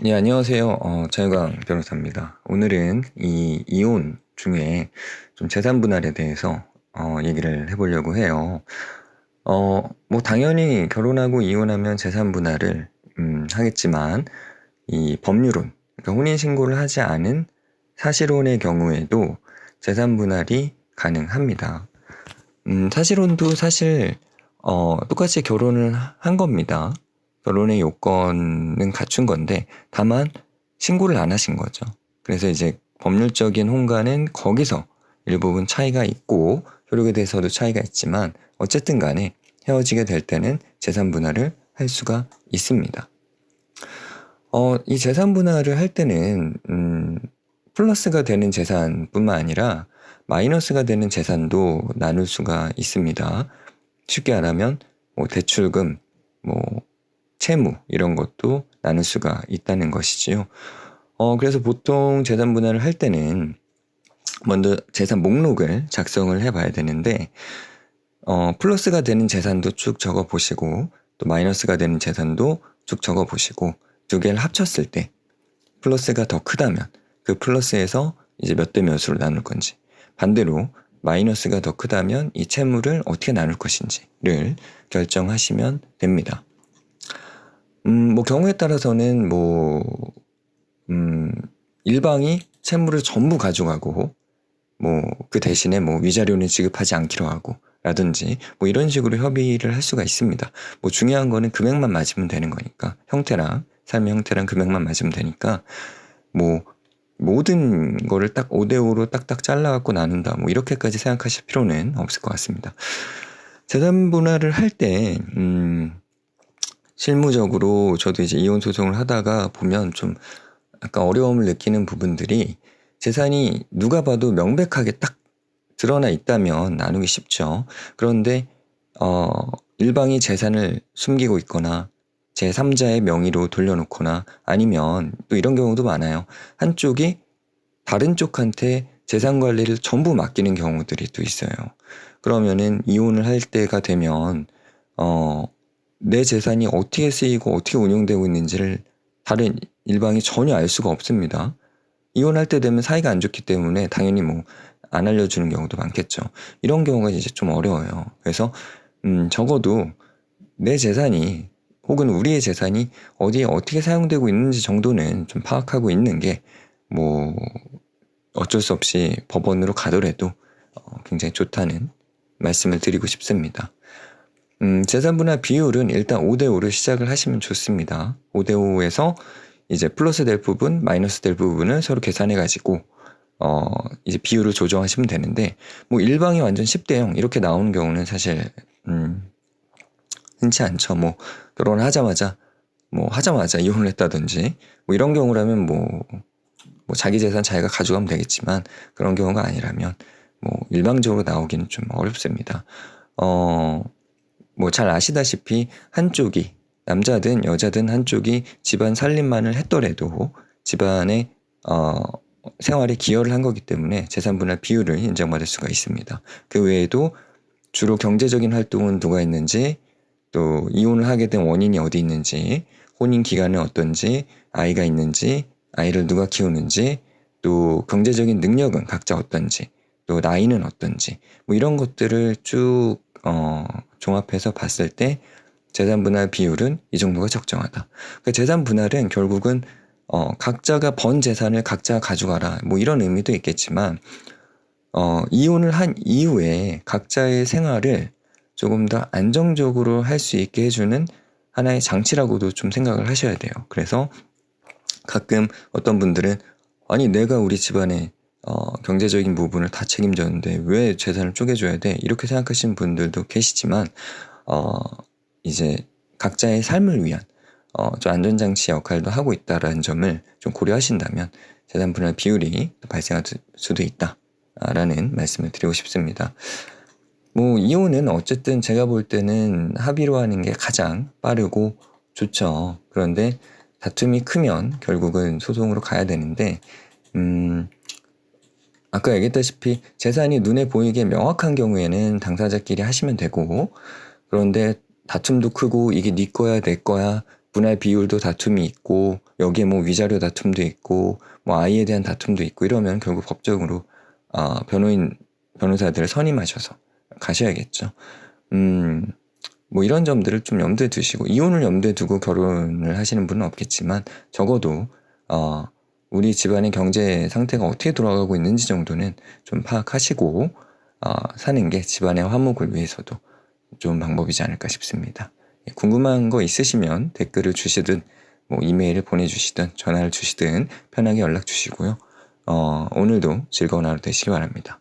네, 안녕하세요. 차유강 변호사입니다. 오늘은 이 이혼 중에 좀 재산 분할에 대해서 얘기를 해보려고 해요. 뭐 당연히 결혼하고 이혼하면 재산 분할을 하겠지만 이 법률혼, 그러니까 혼인 신고를 하지 않은 사실혼의 경우에도 재산 분할이 가능합니다. 사실혼도 사실 똑같이 결혼을 한 겁니다. 결혼의 요건은 갖춘 건데 다만 신고를 안 하신 거죠. 그래서 이제 법률적인 혼가는 거기서 일부분 차이가 있고 효력에 대해서도 차이가 있지만 어쨌든 간에 헤어지게 될 때는 재산 분할을 할 수가 있습니다. 이 재산 분할을 할 때는 플러스가 되는 재산뿐만 아니라 마이너스가 되는 재산도 나눌 수가 있습니다. 쉽게 말하면 뭐 대출금, 뭐 채무 이런 것도 나눌 수가 있다는 것이지요. 그래서 보통 재산 분할을 할 때는 먼저 재산 목록을 작성을 해봐야 되는데 플러스가 되는 재산도 쭉 적어 보시고 또 마이너스가 되는 재산도 쭉 적어 보시고 두 개를 합쳤을 때 플러스가 더 크다면 그 플러스에서 이제 몇 대 몇으로 나눌 건지, 반대로 마이너스가 더 크다면 이 채무를 어떻게 나눌 것인지를 결정하시면 됩니다. 뭐 경우에 따라서는 일방이 채무를 전부 가져가고 뭐 그 대신에 뭐 위자료는 지급하지 않기로 하고 라든지 뭐 이런 식으로 협의를 할 수가 있습니다. 뭐 중요한 거는 금액만 맞으면 되는 거니까, 삶의 형태랑 금액만 맞으면 되니까 뭐 모든 거를 딱 5대5로 딱딱 잘라갖고 나눈다 뭐 이렇게까지 생각하실 필요는 없을 것 같습니다. 재산 분할을 할 때 실무적으로 저도 이제 이혼 소송을 하다가 보면 좀 약간 어려움을 느끼는 부분들이, 재산이 누가 봐도 명백하게 딱 드러나 있다면 나누기 쉽죠. 그런데 일방이 재산을 숨기고 있거나 제3자의 명의로 돌려놓거나 아니면 또 이런 경우도 많아요. 한쪽이 다른 쪽한테 재산 관리를 전부 맡기는 경우들이 또 있어요. 그러면은 이혼을 할 때가 되면 내 재산이 어떻게 쓰이고 어떻게 운용되고 있는지를 다른 일방이 전혀 알 수가 없습니다. 이혼할 때 되면 사이가 안 좋기 때문에 당연히 뭐 안 알려주는 경우도 많겠죠. 이런 경우가 이제 좀 어려워요. 그래서 적어도 내 재산이 혹은 우리의 재산이 어디에 어떻게 사용되고 있는지 정도는 좀 파악하고 있는 게 뭐 어쩔 수 없이 법원으로 가더라도 굉장히 좋다는 말씀을 드리고 싶습니다. 재산 분할 비율은 일단 5대5로 시작을 하시면 좋습니다. 5대5에서 이제 플러스 될 부분, 마이너스 될 부분을 서로 계산해가지고 이제 비율을 조정하시면 되는데, 뭐 일방이 완전 10대 0 이렇게 나오는 경우는 사실 흔치 않죠. 뭐 결혼을 하자마자 이혼을 했다든지 뭐 이런 경우라면 뭐 자기 재산 자기가 가져가면 되겠지만, 그런 경우가 아니라면 뭐 일방적으로 나오기는 좀 어렵습니다. 뭐 잘 아시다시피 한쪽이, 남자든 여자든 한쪽이 집안 살림만을 했더라도 집안의 생활에 기여를 한 거기 때문에 재산 분할 비율을 인정받을 수가 있습니다. 그 외에도 주로 경제적인 활동은 누가 했는지, 또 이혼을 하게 된 원인이 어디 있는지, 혼인 기간은 어떤지, 아이가 있는지, 아이를 누가 키우는지, 또 경제적인 능력은 각자 어떤지, 또 나이는 어떤지, 뭐 이런 것들을 쭉 종합해서 봤을 때 재산 분할 비율은 이 정도가 적정하다. 그러니까 재산 분할은 결국은 각자가 번 재산을 각자 가져가라 뭐 이런 의미도 있겠지만, 이혼을 한 이후에 각자의 생활을 조금 더 안정적으로 할 수 있게 해주는 하나의 장치라고도 좀 생각을 하셔야 돼요. 그래서 가끔 어떤 분들은 아니 내가 우리 집안의 경제적인 부분을 다 책임졌는데 왜 재산을 쪼개줘야 돼? 이렇게 생각하시는 분들도 계시지만 이제 각자의 삶을 위한 좀 안전장치 역할도 하고 있다라는 점을 좀 고려하신다면 재산 분할 비율이 발생할 수도 있다라는 말씀을 드리고 싶습니다. 뭐 이혼은 어쨌든 제가 볼 때는 합의로 하는 게 가장 빠르고 좋죠. 그런데 다툼이 크면 결국은 소송으로 가야 되는데 아까 얘기했다시피 재산이 눈에 보이게 명확한 경우에는 당사자끼리 하시면 되고, 그런데 다툼도 크고 이게 네 거야 내 거야 분할 비율도 다툼이 있고 여기에 뭐 위자료 다툼도 있고 뭐 아이에 대한 다툼도 있고 이러면 결국 법적으로 변호사들을 선임하셔서 가셔야겠죠. 뭐 이런 점들을 좀 염두에 두시고 이혼을 염두에 두고 결혼을 하시는 분은 없겠지만 적어도 우리 집안의 경제 상태가 어떻게 돌아가고 있는지 정도는 좀 파악하시고 사는 게 집안의 화목을 위해서도 좋은 방법이지 않을까 싶습니다. 궁금한 거 있으시면 댓글을 주시든 뭐 이메일을 보내주시든 전화를 주시든 편하게 연락 주시고요. 오늘도 즐거운 하루 되시기 바랍니다.